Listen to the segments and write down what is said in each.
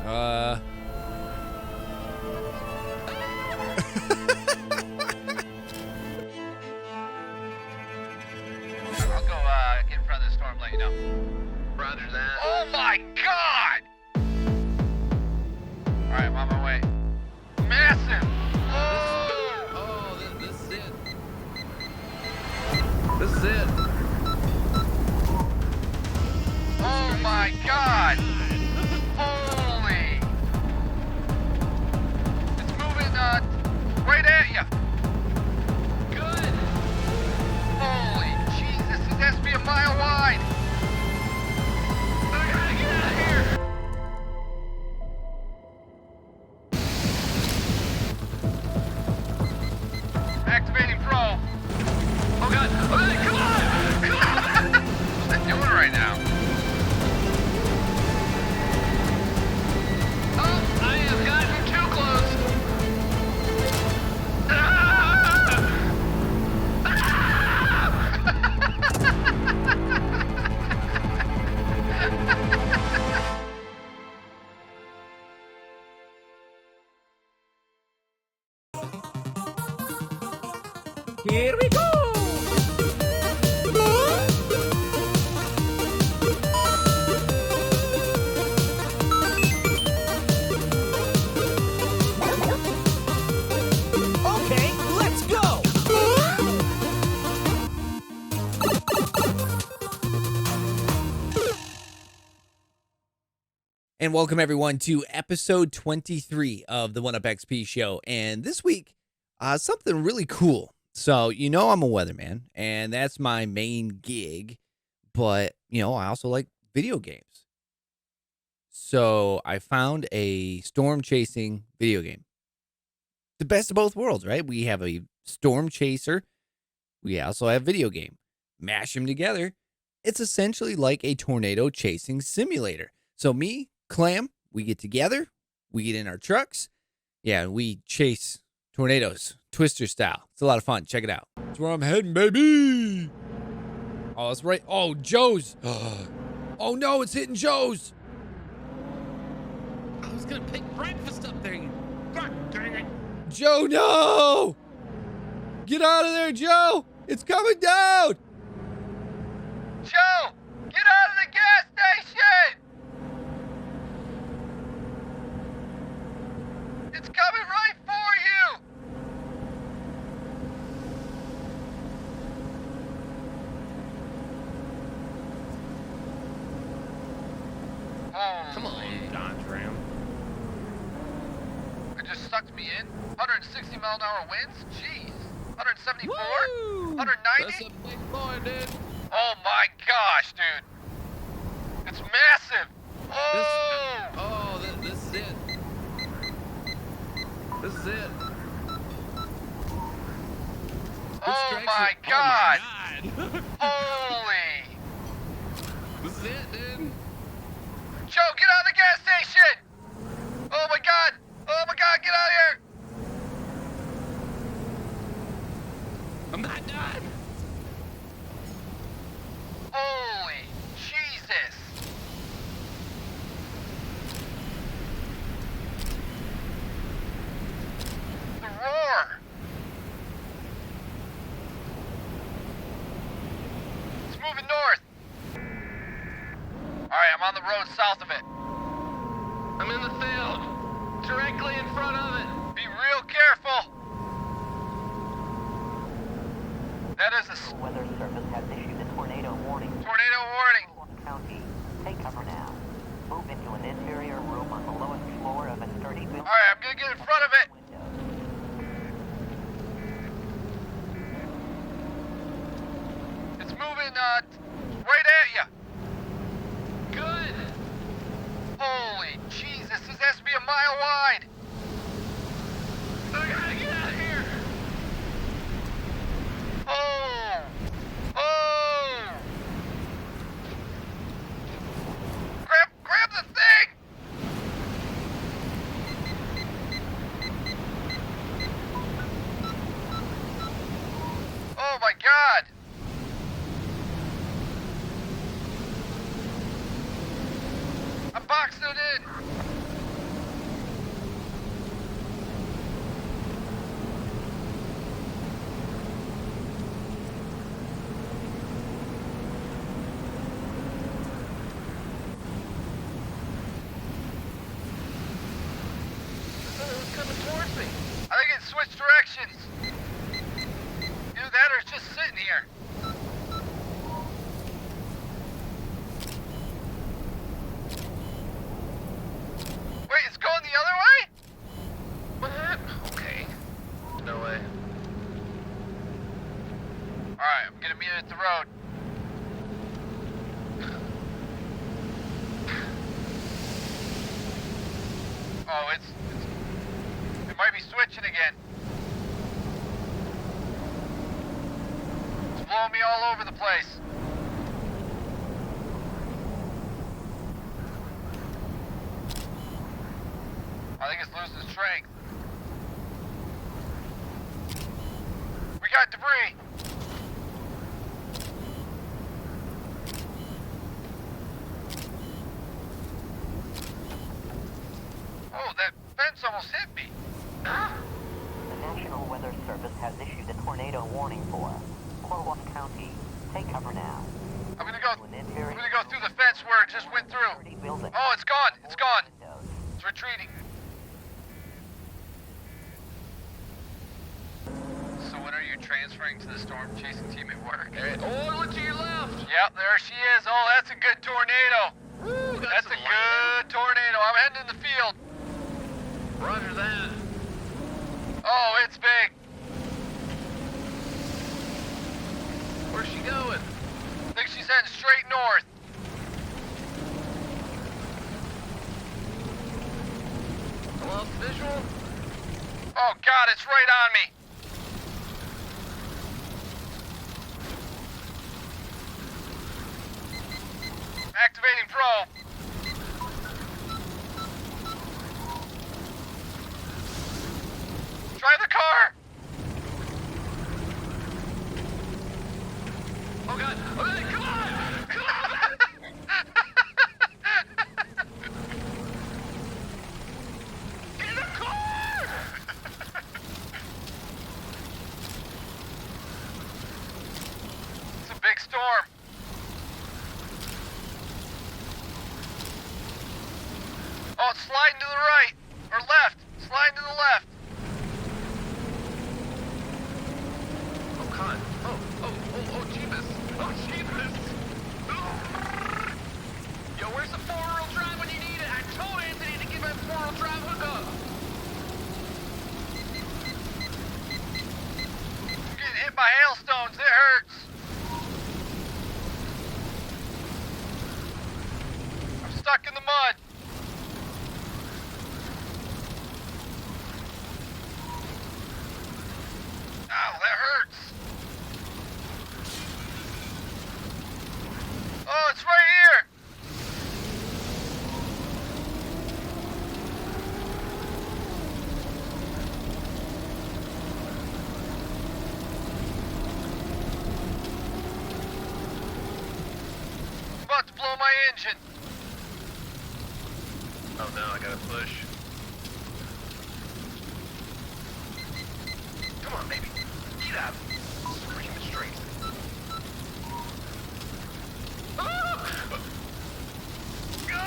I'll go get in front of the storm, let you know. Roger that. Oh my God! All right, I'm on my way. Massive! Oh, this is it. This is it. Oh my God! Holy! It's moving right at you. Good. Holy Jesus! This has to be a mile wide. I gotta get out of here. Activating pro. Oh God. Okay, come on. What's it doing right now? Oh, I have gotten too close. Here we go! Okay, let's go! And welcome everyone to episode 23 of the 1UpXP show. And this week, something really cool. So, you know, I'm a weatherman, and that's my main gig, but, you know, I also like video games. So I found a storm chasing video game. The best of both worlds, right? We have a storm chaser. We also have video game. Mash them together. It's essentially like a tornado chasing simulator. So me, Clam, we get together, we get in our trucks. Yeah, we chase tornadoes, Twister style. It's a lot of fun. Check it out. That's where I'm heading, baby. Oh, that's right. Oh, Joe's. Oh, no, it's hitting Joe's. I was gonna pick breakfast up there. God dang it. Joe, no. Get out of there, Joe. It's coming down. Joe, get out of the gas station! It's coming right for you! Come on, Dodge Ram. It just sucked me in. 160 mile an hour winds? Jeez. 174? Woo! 190? That's a big boy, dude. Oh my gosh, dude. It's massive. This is it. This is it. Oh my God. Oh my God. Holy. This is it, dude. Joe, get out of the gas station. Oh my God. Oh my God, get out of here. I'm not done. Holy Jesus. The roar. It's moving north. All right, I'm on the road south of it. I'm in the field. Directly in front of it. Be real careful. That is a Weather Service has issued a tornado warning. tornado warning. County, take cover now. Move into an interior room on the lowest floor of a sturdy building. All right, I'm gonna get in front of it. It's moving right at you. Good. Holy Jesus, this has to be a mile wide. I gotta get out of here. Oh! Oh! Grab the thing! Oh my God! I'm boxing it in. towards me. I think it switched directions. Either that or it's just sitting here. Wait, it's going the other way? What? Okay. No way. Alright, I'm gonna meet it at the road. Oh, it might be switching again. It's blowing me all over the place. I think it's losing strength. We got debris. Oh, that fence almost hit me. The National Weather Service has issued a tornado warning for Cornwall County. Take cover now. I'm gonna go through the fence where it just went through. Building. Oh, it's gone. It's gone. Windows. It's retreating. So when are you transferring to the storm chasing team at work? Oh, look to your left. Yep, there she is. Oh, that's a good tornado. Woo, got That's some a good tornado. I'm heading in the field. lightning. Roger that. Oh, it's big. Where's she going? I think she's heading straight north. I lost visual. Oh, God, it's right on me. Activating probe. Try the car. Oh God! Okay, come on! Come on! In the car! It's a big storm. Oh, it's sliding to the right. Or left. Sliding to the left. Oh God! Oh, Jeebus! Oh, Jeebus! Yo, where's the four-wheel drive when you need it? I told Anthony to give my four-wheel drive hookup. I'm getting hit by hailstones. It hurts. I'm stuck in the mud. Ow, that hurts. Oh, it's right here. I'm about to blow my engine. Oh no, I gotta push. Come on, baby. Get out. Scream it straight. Ah! Go!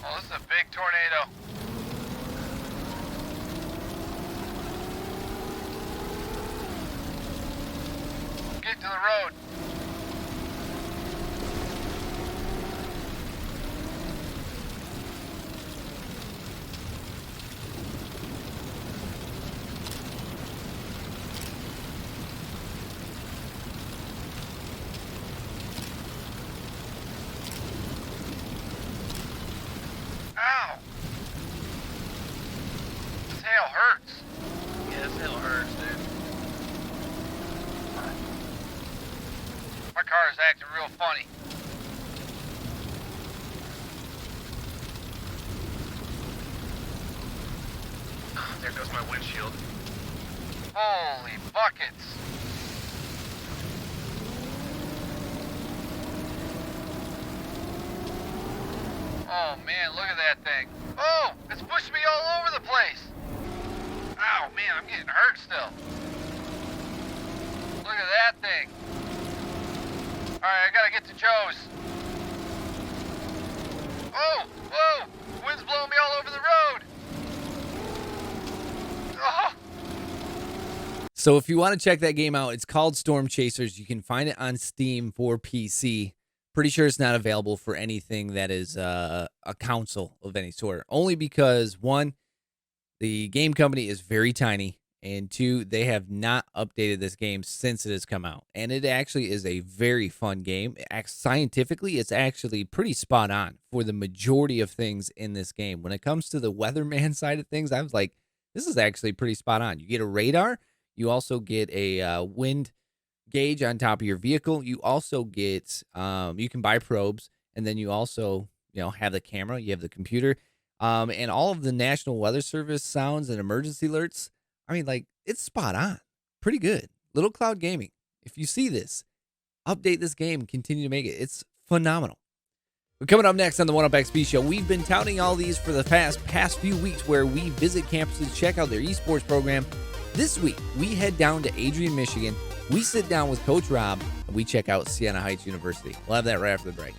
Oh, this is a big tornado. Get to the road. Ow! This hail hurts. Yeah, this hell hurts, dude. My car is acting real funny. There goes my windshield. Holy buckets. Oh man, look at that thing. Oh, it's pushing me all over the place. Ow, man, I'm getting hurt still. at that thing. Alright, I gotta get to Joe's. Oh! Whoa! Wind's blowing me all over the road! Oh! So if you want to check that game out, it's called Storm Chasers. You can find it on Steam for PC. Pretty sure it's not available for anything that is a console of any sort. Only because, one, the game company is very tiny, and two, they have not updated this game since it has come out. And it actually is a very fun game. Scientifically, it's actually pretty spot on for the majority of things in this game. When it comes to the weatherman side of things, I was like, this is actually pretty spot on. You get a radar. You also get a wind gauge on top of your vehicle. You also get, you can buy probes, and then you also, have the camera. You have the computer. And all of the National Weather Service sounds and emergency alerts, I mean, like, it's spot on. Pretty good. Little Cloud Gaming. If you see this, update this game, continue to make it. It's phenomenal. We're coming up next on the 1UpXP Show. We've been touting all these for the past few weeks where we visit campuses, check out their esports program. This week, we head down to Adrian, Michigan. We sit down with Coach Rob, and we check out Siena Heights University. We'll have that right after the break.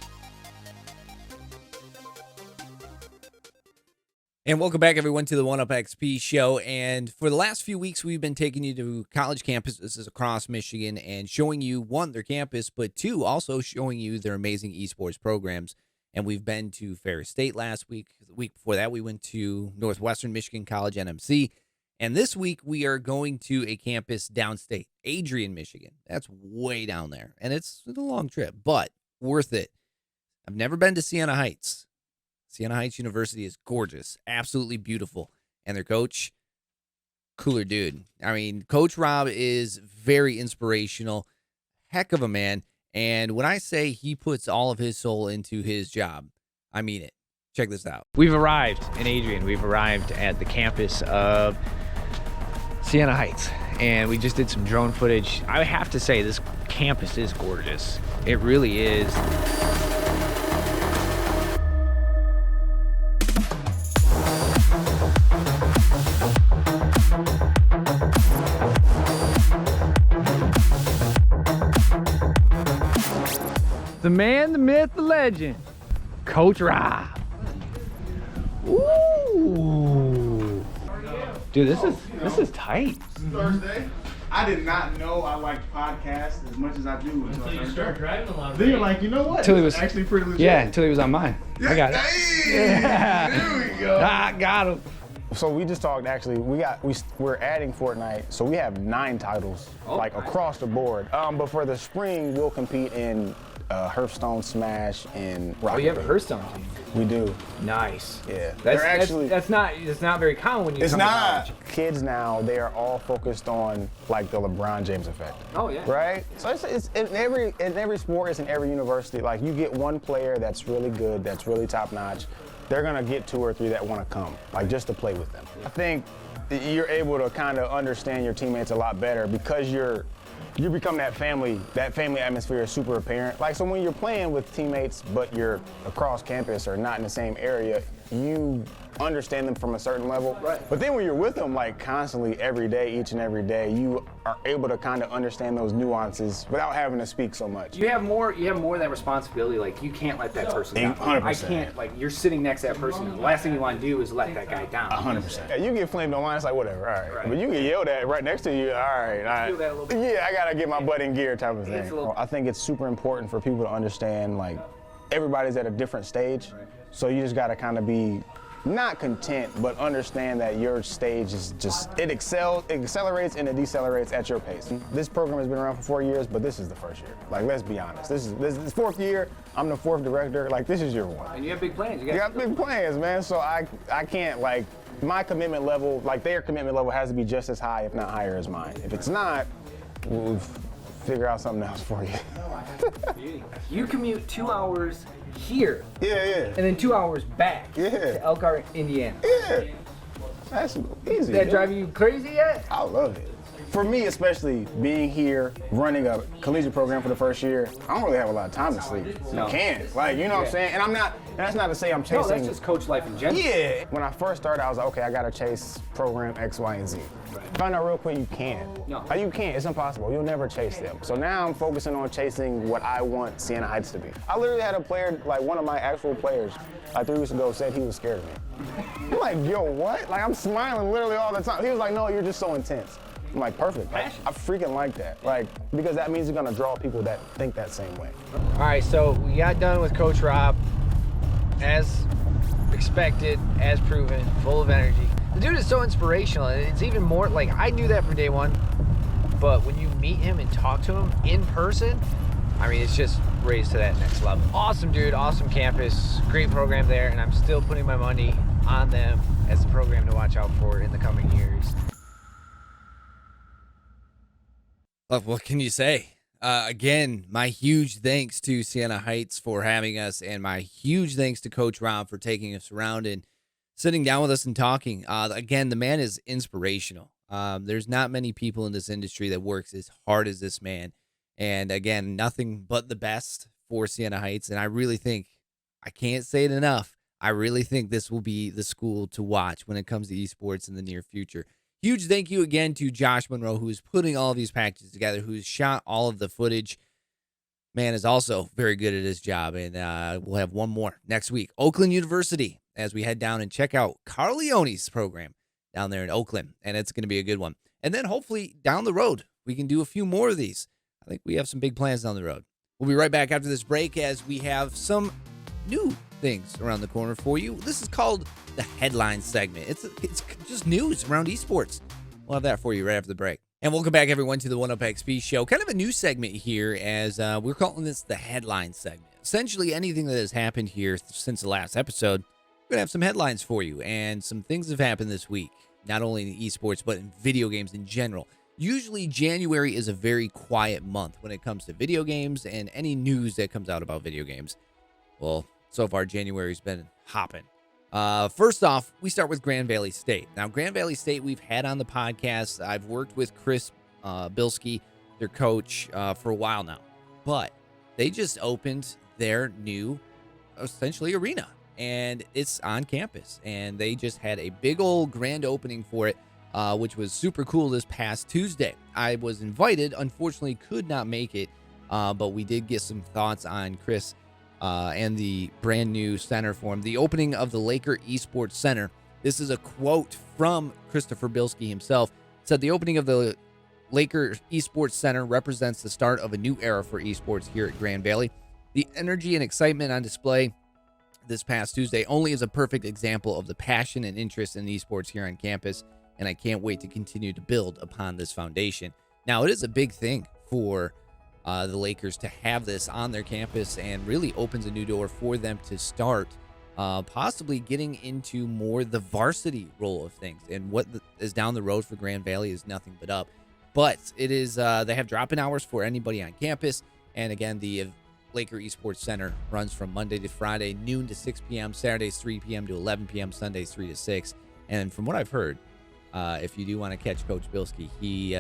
And welcome back, everyone, to the 1UpXP Show. And for the last few weeks, we've been taking you to college campuses across Michigan and showing you, one, their campus, but two, also showing you their amazing esports programs. And we've been to Ferris State last week. The week before that, we went to Northwestern Michigan College, NMC. And this week, we are going to a campus downstate, Adrian, Michigan. That's way down there. And it's a long trip, but worth it. I've never been to Siena Heights. Siena Heights University is gorgeous, absolutely beautiful. And their coach, cooler dude. I mean, Coach Rob is very inspirational, heck of a man. And when I say he puts all of his soul into his job, I mean it. Check this out. We've arrived in Adrian. We've arrived at the campus of Siena Heights, and we just did some drone footage. I have to say, this campus is gorgeous. It really is. The man, the myth, the legend, Coach Rob. Ooh. Dude, this is tight. Thursday. I did not know I liked podcasts as much as I do until you start driving a lot. Then you're like, you know what? Until he was actually pretty legit. Yeah, until he was on mine. I got it. Yeah. There we go. I got him. So we just talked, actually, we're adding Fortnite, so we have 9 titles, across the board. But for the spring, we'll compete in Hearthstone, Smash, and Rocket Oh, you have a League. Hearthstone team. We do. Nice. Yeah. That's not very common when you It's come to not. college. Kids now, they are all focused on like the LeBron James effect. Oh yeah. Right? So it's in every sport, it's in every university. Like you get one player that's really good, that's really top notch. They're gonna get 2 or 3 that want to come, like just to play with them. I think you're able to kind of understand your teammates a lot better because you become that family atmosphere is super apparent. Like, so when you're playing with teammates, but you're across campus or not in the same area, you understand them from a certain level. Right. But then when you're with them, like constantly, every day, each and every day, you are able to kind of understand those nuances without having to speak so much. You have more of that responsibility. Like, you can't let that person down. 100%. I can't, like, you're sitting next to that person, and the last thing you want to do is let that guy down. 100%. Yeah, you get flamed online, it's like, whatever, all right. But you get yelled at right next to you, all right. Feel that a little bit. Yeah, I gotta get my butt in gear type of thing. It's a little- I think it's super important for people to understand, like, everybody's at a different stage. So you just gotta kind of be not content, but understand that your stage is just, it accelerates and it decelerates at your pace. This program has been around for 4 years, but this is the first year. Like, let's be honest. This is 4th year, I'm the 4th director, like this is year 1. And you have big plans. You got big plans, man, so I can't, like, my commitment level, like their commitment level has to be just as high, if not higher as mine. If it's not, we'll figure out something else for you. You commute 2 hours here, Yeah. and then 2 hours back Yeah. to Elkhart, Indiana. Yeah. That's easy. That dude. drive you crazy yet? I love it. for me, especially being here, running a collegiate program for the first year, I don't really have a lot of time to sleep. No. I can't. Like, you know what I'm saying? And that's not to say I'm chasing. No, that's just coach life in general. Yeah. When I first started, I was like, okay, I gotta chase program X, Y, and Z. Find out real quick, you can't. No. Like, you can't. It's impossible. You'll never chase them. So now I'm focusing on chasing what I want Siena Heights to be. I literally had a player, like one of my actual players, like 3 weeks ago, said he was scared of me. I'm like, yo, what? Like, I'm smiling literally all the time. He was like, no, you're just so intense. I'm like, perfect. I freaking like that. Like, because that means you're gonna draw people that think that same way. All right, so we got done with Coach Rob, as expected, as proven, full of energy. The dude is so inspirational, and it's even more, like, I knew that from day one, but when you meet him and talk to him in person, I mean, it's just raised to that next level. Awesome dude, awesome campus, great program there, and I'm still putting my money on them as the program to watch out for in the coming years. What can you say? Again, my huge thanks to Siena Heights for having us, and my huge thanks to Coach Rob for taking us around and sitting down with us and talking. Again, the man is inspirational. There's not many people in this industry that works as hard as this man. And again, nothing but the best for Siena Heights. And I really think, I can't say it enough, I really think this will be the school to watch when it comes to esports in the near future. Huge thank you again to Josh Monroe, who is putting all of these packages together, who's shot all of the footage. Man is also very good at his job. And we'll have one more next week. Oakland University, as we head down and check out Carleone's program down there in Oakland. And it's going to be a good one. And then hopefully down the road, we can do a few more of these. I think we have some big plans down the road. We'll be right back after this break as we have some new things around the corner for you. This is called the headline segment. It's just news around esports. We'll have that for you right after the break. And welcome back, everyone, to the 1UpXP show. Kind of a new segment here, as we're calling this the headline segment. Essentially, anything that has happened here since the last episode, we're going to have some headlines for you. And some things have happened this week, not only in esports, but in video games in general. Usually, January is a very quiet month when it comes to video games and any news that comes out about video games. Well, so far, January's been hopping. First off, we start with Grand Valley State. Now, Grand Valley State, we've had on the podcast. I've worked with Chris Bilski, their coach, for a while now. But they just opened their new, essentially, arena. And it's on campus. And they just had a big old grand opening for it, which was super cool this past Tuesday. I was invited, unfortunately could not make it, but we did get some thoughts on Chris and the brand new center for him. The opening of the Laker Esports Center. This is a quote from Christopher Bilski himself. It said, the opening of the Laker Esports Center represents the start of a new era for esports here at Grand Valley. The energy and excitement on display this past Tuesday only is a perfect example of the passion and interest in esports here on campus, and I can't wait to continue to build upon this foundation. Now, it is a big thing for the Lakers to have this on their campus, and really opens a new door for them to start possibly getting into more the varsity role of things. And what is down the road for Grand Valley is nothing but up. But it is they have drop-in hours for anybody on campus. And again, the Laker Esports Center runs from Monday to Friday, noon to 6 p.m., Saturdays 3 p.m. to 11 p.m., Sundays 3 to 6. And from what I've heard, if you do want to catch Coach Bilski, he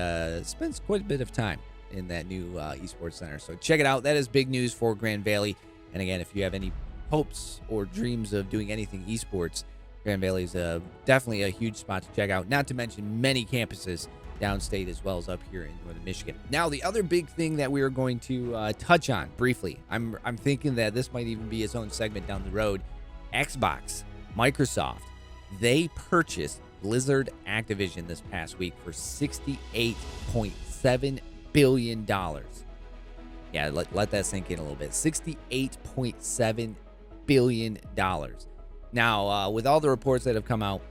spends quite a bit of time in that new esports center. So check it out. That is big news for Grand Valley. And again, if you have any hopes or dreams of doing anything esports, Grand Valley is definitely a huge spot to check out. Not to mention many campuses downstate as well as up here in northern Michigan. Now, the other big thing that we are going to touch on briefly, I'm thinking that this might even be its own segment down the road. Xbox, Microsoft, they purchased Blizzard Activision this past week for $68.7 billion. Yeah, let that sink in a little bit. $68.7 billion. Now, with all the reports that have come out,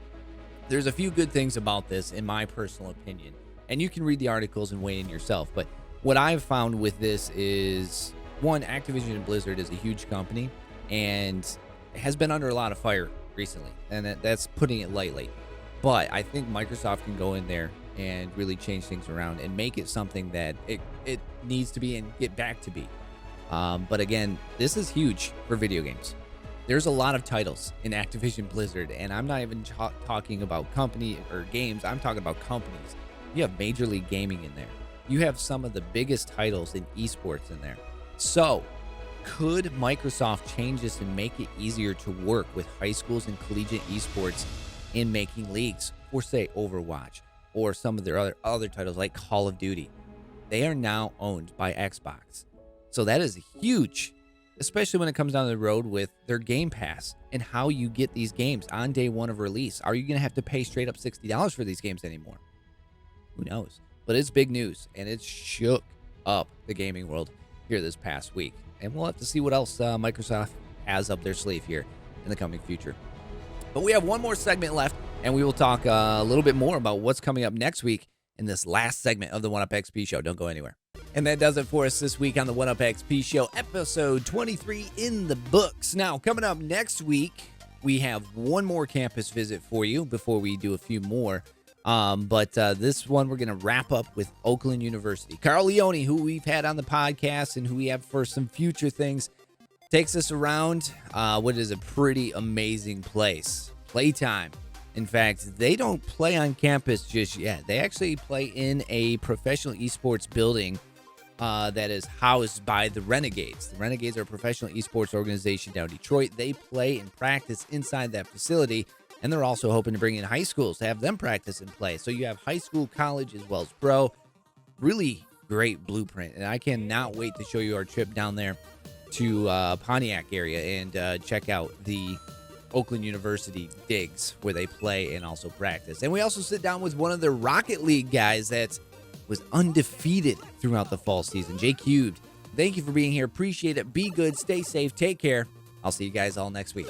there's a few good things about this, in my personal opinion. And you can read the articles and weigh in yourself. But what I've found with this is, one, Activision and Blizzard is a huge company and has been under a lot of fire recently. And that's putting it lightly. But I think Microsoft can go in there and really change things around and make it something that it needs to be and get back to be. But again, this is huge for video games. There's a lot of titles in Activision Blizzard, and I'm not even talking about company or games. I'm talking about companies You have Major League Gaming in there. You have some of the biggest titles in esports in there. So, could Microsoft change this and make it easier to work with high schools and collegiate esports in making leagues for, say, Overwatch or some of their other titles like Call of Duty? They are now owned by Xbox. So that is huge, especially when it comes down the road with their Game Pass and how you get these games on day one of release. Are you going to have to pay straight up $60 for these games anymore? Who knows? But it's big news, and it's shook up the gaming world here this past week. And we'll have to see what else Microsoft has up their sleeve here in the coming future. But we have one more segment left, and we will talk a little bit more about what's coming up next week in this last segment of the 1UP XP Show. Don't go anywhere. And that does it for us this week on the 1UP XP Show, episode 23 in the books. Now, coming up next week, we have one more campus visit for you before we do a few more. But this one, we're going to wrap up with Oakland University. Carl Leone, who we've had on the podcast and who we have for some future things, takes us around what is a pretty amazing place. Playtime. In fact, they don't play on campus just yet. They actually play in a professional esports building that is housed by the Renegades. The Renegades are a professional esports organization down in Detroit. They play and practice inside that facility. And they're also hoping to bring in high schools to have them practice and play. So you have high school, college, as well as pro. Really great blueprint. And I cannot wait to show you our trip down there to Pontiac area and check out the Oakland University digs where they play and also practice. And we also sit down with one of the Rocket League guys that was undefeated throughout the fall season, Jay Cubed. Thank you for being here. Appreciate it. Be good. Stay safe. Take care. I'll see you guys all next week.